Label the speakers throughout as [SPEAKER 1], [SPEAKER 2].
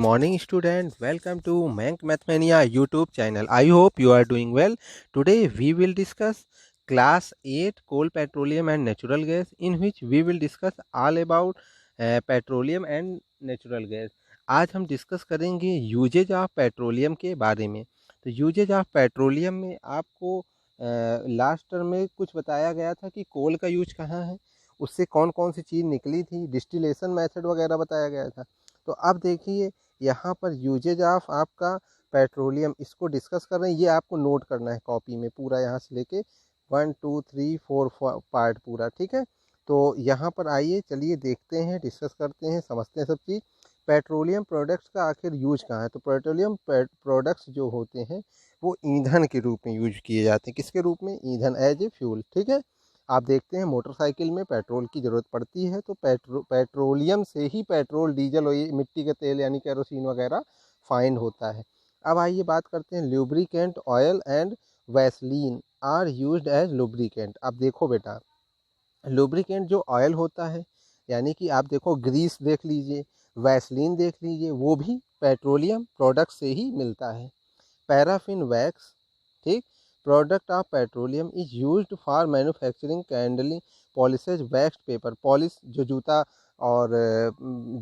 [SPEAKER 1] morning, student. Welcome to Mank Mathmania YouTube channel. I hope you are doing well. Today we will discuss class 8 coal, petroleum and natural gas, in which we will discuss all about petroleum and natural gas. आज हम discuss करेंगे usage of petroleum के बारे में। तो usage of petroleum में आपको last term में कुछ बताया गया था कि कोल का यूज कहाँ है, उससे कौन कौन सी चीज़ निकली थी, डिस्टिलेशन मेथड वगैरह बताया गया था। तो अब देखिए यहाँ पर यूजेज ऑफ आपका पेट्रोलियम, इसको डिस्कस कर रहे हैं। ये आपको नोट करना है कॉपी में पूरा, यहाँ से लेके 1 2 3 4 पार्ट पूरा, ठीक है। तो यहाँ पर आइए, चलिए देखते हैं, डिस्कस करते हैं, समझते हैं सब चीज़। पेट्रोलियम प्रोडक्ट्स का आखिर यूज कहाँ है? तो पेट्रोलियम प्रोडक्ट्स जो होते हैं वो ईंधन के रूप में यूज किए जाते हैं। किसके रूप में? ईंधन, एज ए फ्यूल, ठीक है। आप देखते हैं मोटरसाइकिल में पेट्रोल की ज़रूरत पड़ती है, तो पेट्रोलियम से ही पेट्रोल, डीजल और ये मिट्टी का तेल यानी केरोसिन वगैरह फाइंड होता है। अब आइए बात करते हैं lubricant. Oil and Vaseline are used as lubricant. अब देखो बेटा, लुब्रिकेंट जो ऑयल होता है, यानी कि आप देखो ग्रीस देख लीजिए, वैसलीन देख लीजिए, वो भी पेट्रोलियम प्रोडक्ट से ही मिलता है। पैराफिन वैक्स, ठीक, product of petroleum is used for manufacturing कैंडलिंग polishes wax paper. Polish जो जूता और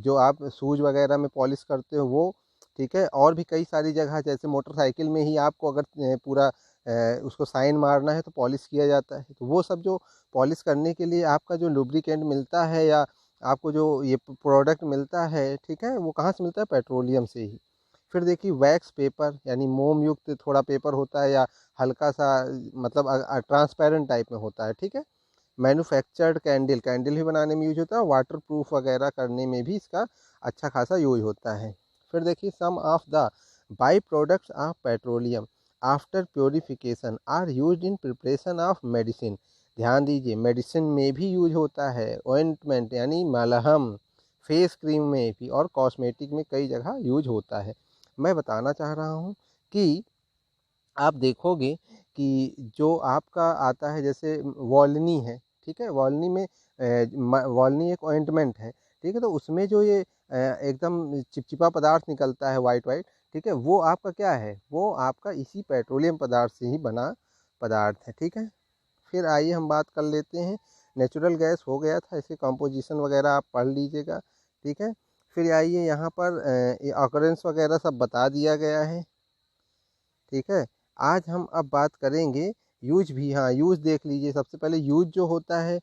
[SPEAKER 1] जो आप शूज वगैरह में पॉलिश करते हो वो, ठीक है। और भी कई सारी जगह, जैसे मोटरसाइकिल में ही आपको अगर पूरा उसको साइन मारना है तो पॉलिश किया जाता है। तो वो सब जो पॉलिश करने के लिए आपका जो लुब्रिकेंट मिलता है या आपको जो ये प्रोडक्ट मिलता है, ठीक है, वो कहाँ से मिलता है? पेट्रोलियम से ही। फिर देखिए वैक्स पेपर, यानी मोम युक्त थोड़ा पेपर होता है या हल्का सा, मतलब ट्रांसपेरेंट टाइप में होता है, ठीक है। मैन्युफैक्चर्ड कैंडल, कैंडल भी बनाने में यूज होता है, वाटर प्रूफ वगैरह करने में भी इसका अच्छा खासा यूज होता है। फिर देखिए some of the by products of petroleum after purification are use in preparation of medicine. ध्यान दीजिए, मेडिसिन में भी यूज होता है, ऑइंटमेंट यानी मलहम, फेस क्रीम में भी, और कॉस्मेटिक में कई जगह यूज होता है। मैं बताना चाह रहा हूँ कि आप देखोगे कि जो आपका आता है, जैसे वॉलनी है, ठीक है, वॉलनी में वॉलनी एक ऑइंटमेंट है, ठीक है। तो उसमें जो ये एकदम चिपचिपा पदार्थ निकलता है, वाइट वाइट, ठीक है, वो आपका क्या है? वो आपका इसी पेट्रोलियम पदार्थ से ही बना पदार्थ है, ठीक है। फिर आइए हम बात कर लेते हैं, नेचुरल गैस हो गया था, इसके कंपोजिशन वगैरह आप पढ़ लीजिएगा, ठीक है। फिर आइए यहाँ पर ऑकरेंस वगैरह सब बता दिया गया है, ठीक है। आज हम अब बात करेंगे यूज भी। हाँ, यूज देख लीजिए। सबसे पहले यूज जो होता है,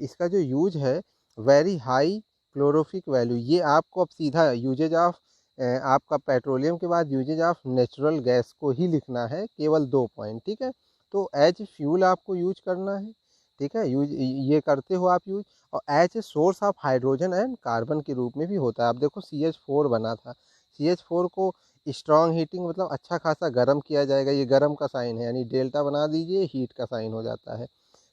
[SPEAKER 1] इसका जो यूज है, वेरी हाई क्लोरोफिक वैल्यू, ये आपको अब सीधा यूजेज ऑफ आपका पेट्रोलियम के बाद यूजेज ऑफ नेचुरल गैस को ही लिखना है, केवल 2 पॉइंट, ठीक है। तो एज फ्यूल आपको यूज करना है, ठीक है, यूज ये करते हो आप यूज। और as a source of hydrogen and carbon के रूप में भी होता है। आप देखो CH4 बना था, CH4 को स्ट्रॉन्ग हीटिंग, मतलब अच्छा खासा गर्म किया जाएगा, ये गर्म का साइन है, यानी डेल्टा बना दीजिए, हीट का साइन हो जाता है।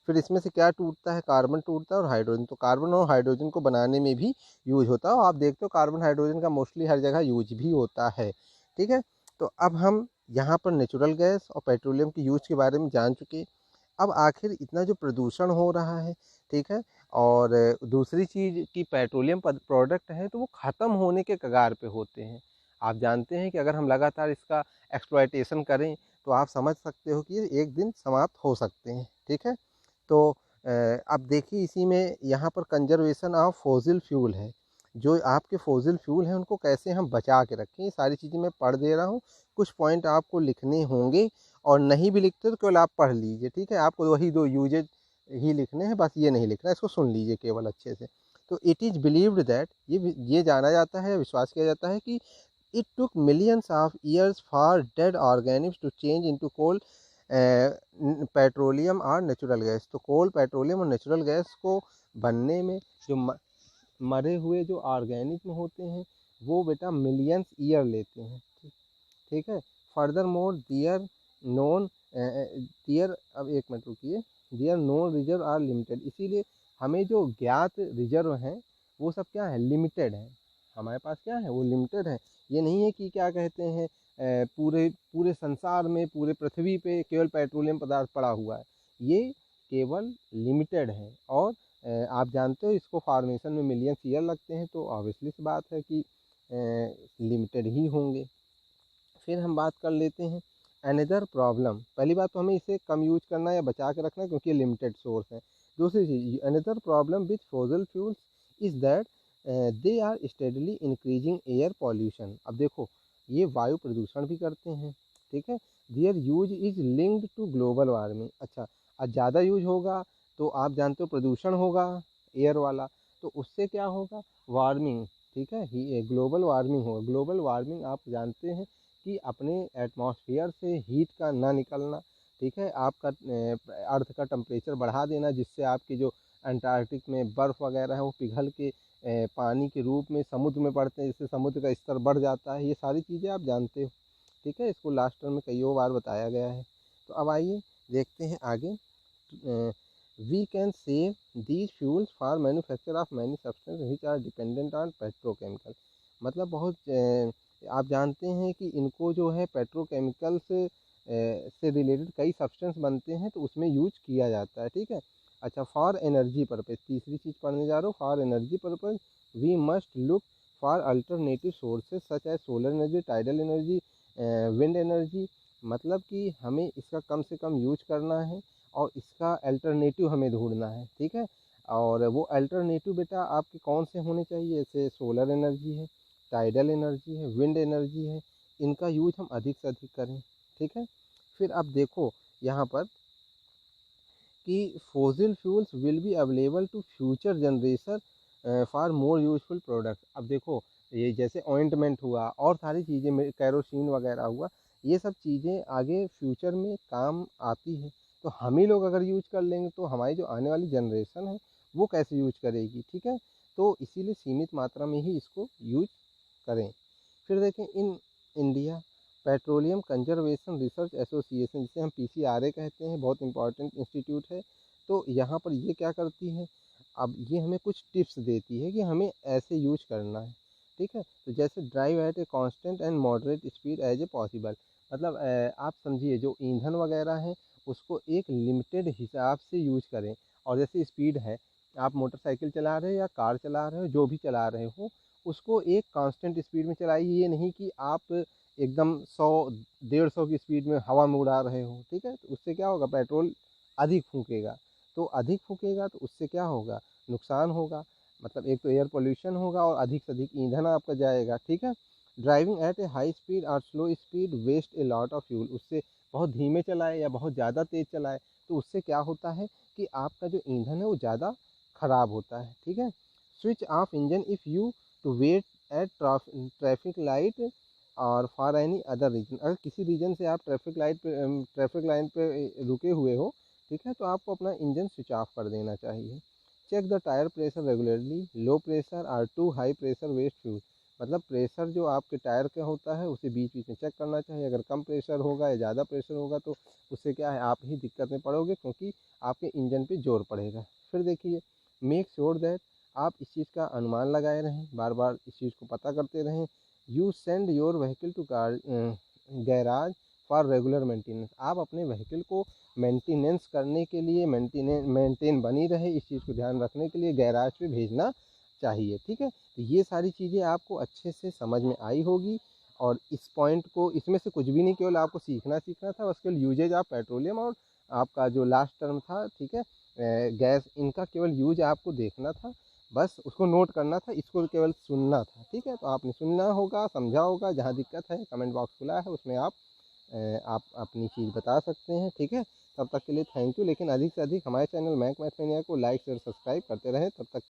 [SPEAKER 1] फिर इसमें से क्या टूटता है? कार्बन टूटता है और हाइड्रोजन। तो कार्बन और हाइड्रोजन को बनाने में भी यूज होता है, और आप देखते हो कार्बन हाइड्रोजन का मोस्टली हर जगह यूज भी होता है, ठीक है। तो अब हम यहाँ पर नेचुरल गैस और पेट्रोलियम के यूज के बारे में जान चुके। अब आखिर इतना जो प्रदूषण हो रहा है, ठीक है, और दूसरी चीज़ कि पेट्रोलियम प्रोडक्ट हैं तो वो ख़त्म होने के कगार पे होते हैं। आप जानते हैं कि अगर हम लगातार इसका एक्सप्लॉयटेशन करें तो आप समझ सकते हो कि ये एक दिन समाप्त हो सकते हैं, ठीक है। तो अब देखिए इसी में यहाँ पर कंजर्वेशन ऑफ फॉसिल फ्यूल है। जो आपके फॉसिल फ्यूल हैं उनको कैसे हम बचा के रखें, ये सारी चीज़ें मैं पढ़ दे रहा हूँ। कुछ पॉइंट आपको लिखने होंगे, और नहीं भी लिखते तो केवल आप पढ़ लीजिए, ठीक है। आपको वही 2 यूजेज ही लिखने हैं, बस ये नहीं लिखना है, इसको सुन लीजिए केवल अच्छे से। तो इट इज़ बिलीव्ड दैट, ये जाना जाता है, विश्वास किया जाता है कि it took millions of years for dead organisms to change into coal, petroleum और नेचुरल गैस। तो कोल, पेट्रोलियम और नेचुरल गैस को बनने में जो मरे हुए जो ऑर्गेनिज्म होते हैं वो बेटा मिलियंस ईयर लेते हैं, ठीक है। फर्दर मोर दियर नोन दियर, अब एक मिनट रुकिए, दियर नोन रिजर्व आर लिमिटेड। इसीलिए हमें जो ज्ञात रिजर्व हैं वो सब क्या है? लिमिटेड है। हमारे पास क्या है? वो लिमिटेड है। ये नहीं है कि क्या कहते हैं पूरे पूरे संसार में, पूरे पृथ्वी पे केवल पेट्रोलियम पदार्थ पड़ा हुआ है। ये केवल लिमिटेड है, और आप जानते हो इसको फॉर्मेशन में मिलियंस ईयर लगते हैं। तो ऑब्वियसली सी बात है कि लिमिटेड ही होंगे। फिर हम बात कर लेते हैं अनदर प्रॉब्लम। पहली बात तो हमें इसे कम यूज करना या बचा के रखना क्योंकि ये लिमिटेड सोर्स है। दूसरी चीज़, another problem with fossil fuels is that they are steadily increasing air pollution. अब देखो, ये वायु प्रदूषण भी करते हैं, ठीक है। Their use is linked to global warming. अच्छा, अब ज़्यादा यूज होगा तो आप जानते हो प्रदूषण होगा एयर वाला, तो उससे क्या होगा, वार्मिंग, ठीक है, ग्लोबल वार्मिंग होगा। ग्लोबल वार्मिंग आप जानते हैं कि अपने एटमॉस्फेयर से हीट का ना निकलना, ठीक है, आपका अर्थ का टेम्परेचर बढ़ा देना, जिससे आपके जो अंटार्कटिक में बर्फ़ वगैरह है वो पिघल के पानी के रूप में समुद्र में पड़ते हैं, जिससे समुद्र का स्तर बढ़ जाता है। ये सारी चीज़ें आप जानते हो, ठीक है, इसको लास्ट टर्म में कईयों बार बताया गया है। तो अब आइए देखते हैं आगे। We can save these fuels for manufacture of many substance which are dependent on petrochemical. मतलब बहुत आप जानते हैं कि इनको जो है पेट्रोकेमिकल से रिलेटेड कई सब्सटेंस बनते हैं, तो उसमें यूज किया जाता है, ठीक है। अच्छा, फॉर एनर्जी पर्पज़, तीसरी चीज़ पढ़ने जा रहा हूँ, for energy purpose we must look for alternative sources such as solar energy, tidal energy, wind energy. मतलब कि हमें इसका कम से कम यूज करना है और इसका अल्टरनेटिव हमें ढूंढना है, ठीक है। और वो अल्टरनेटिव बेटा आपके कौन से होने चाहिए, जैसे सोलर एनर्जी है, टाइडल एनर्जी है, विंड एनर्जी है, इनका यूज हम अधिक से अधिक करें, ठीक है। फिर अब देखो यहाँ पर कि fossil fuels will be available to future generation for more useful product. अब देखो, ये जैसे ऑइंटमेंट हुआ और सारी चीज़ें, कैरोसिन वगैरह हुआ, ये सब चीज़ें आगे फ्यूचर में काम आती है। तो हम ही लोग अगर यूज कर लेंगे तो हमारी जो आने वाली जनरेशन है वो कैसे यूज करेगी, ठीक है। तो इसीलिए सीमित मात्रा में ही इसको यूज करें। फिर देखें, in India petroleum conservation research association, जिसे हम पीसीआरए कहते हैं, बहुत इंपॉर्टेंट इंस्टीट्यूट है। तो यहाँ पर ये क्या करती है, अब ये हमें कुछ टिप्स देती है कि हमें ऐसे यूज करना है, ठीक है। तो जैसे drive at a constant and moderate speed as a possible. मतलब आप समझिए, जो ईंधन वगैरह है उसको एक लिमिटेड हिसाब से यूज करें। और जैसे स्पीड है, आप मोटरसाइकिल चला रहे हो या कार चला रहे हो, जो भी चला रहे हो, उसको एक कांस्टेंट स्पीड में चलाइए। ये नहीं कि आप एकदम 100-150 की स्पीड में हवा में उड़ा रहे हो, ठीक है। तो उससे क्या होगा, पेट्रोल अधिक फूकेगा। तो अधिक फूकेगा तो उससे क्या होगा, नुकसान होगा। मतलब एक तो एयर पोल्यूशन होगा और अधिक से अधिक ईंधन आपका जाएगा, ठीक है। Driving at a high speed और slow speed waste a lot of fuel. उससे बहुत धीमे चलाए या बहुत ज़्यादा तेज़ चलाए तो उससे क्या होता है कि आपका जो ईंधन है वो ज़्यादा खराब होता है, ठीक है। Switch off engine if you to wait at traffic light और फॉर एनी अदर रीजन। अगर किसी रीजन से आप ट्रैफिक लाइन पे रुके हुए हो, ठीक है, तो आपको अपना इंजन स्विच ऑफ कर देना चाहिए। Check the tyre pressure regularly, low pressure और too high pressure waste fuel. मतलब प्रेशर जो आपके टायर का होता है उसे बीच बीच में चेक करना चाहिए। अगर कम प्रेशर होगा या ज़्यादा प्रेशर होगा तो उससे क्या है, आप ही दिक्कत में पड़ोगे क्योंकि आपके इंजन पे जोर पड़ेगा। फिर देखिए, मेक श्योर दैट, आप इस चीज़ का अनुमान लगाए रहें, बार बार इस चीज़ को पता करते रहें। You send your vehicle to car garage for regular maintenance. आप अपने व्हीकल को मेंटेनेंस करने के लिए, मेंटेन बनी रहे इस चीज़ को ध्यान रखने के लिए गैराज पे भेजना चाहिए, ठीक है। तो ये सारी चीज़ें आपको अच्छे से समझ में आई होगी। और इस पॉइंट को, इसमें से कुछ भी नहीं, केवल आपको सीखना था बस, केवल यूजेज ऑफ पेट्रोलियम और आपका जो लास्ट टर्म था, ठीक है, गैस, इनका केवल यूज आपको देखना था, बस उसको नोट करना था, इसको केवल सुनना था, ठीक है। तो आपने सुनना होगा, समझा होगा। जहाँ दिक्कत है कमेंट बॉक्स खुला है, उसमें आप अपनी चीज़ बता सकते हैं, ठीक है। तब तक के लिए थैंक यू। लेकिन अधिक से अधिक हमारे चैनल मैक मैथमेनिया को लाइक शेयर सब्सक्राइब करते रहें। तब तक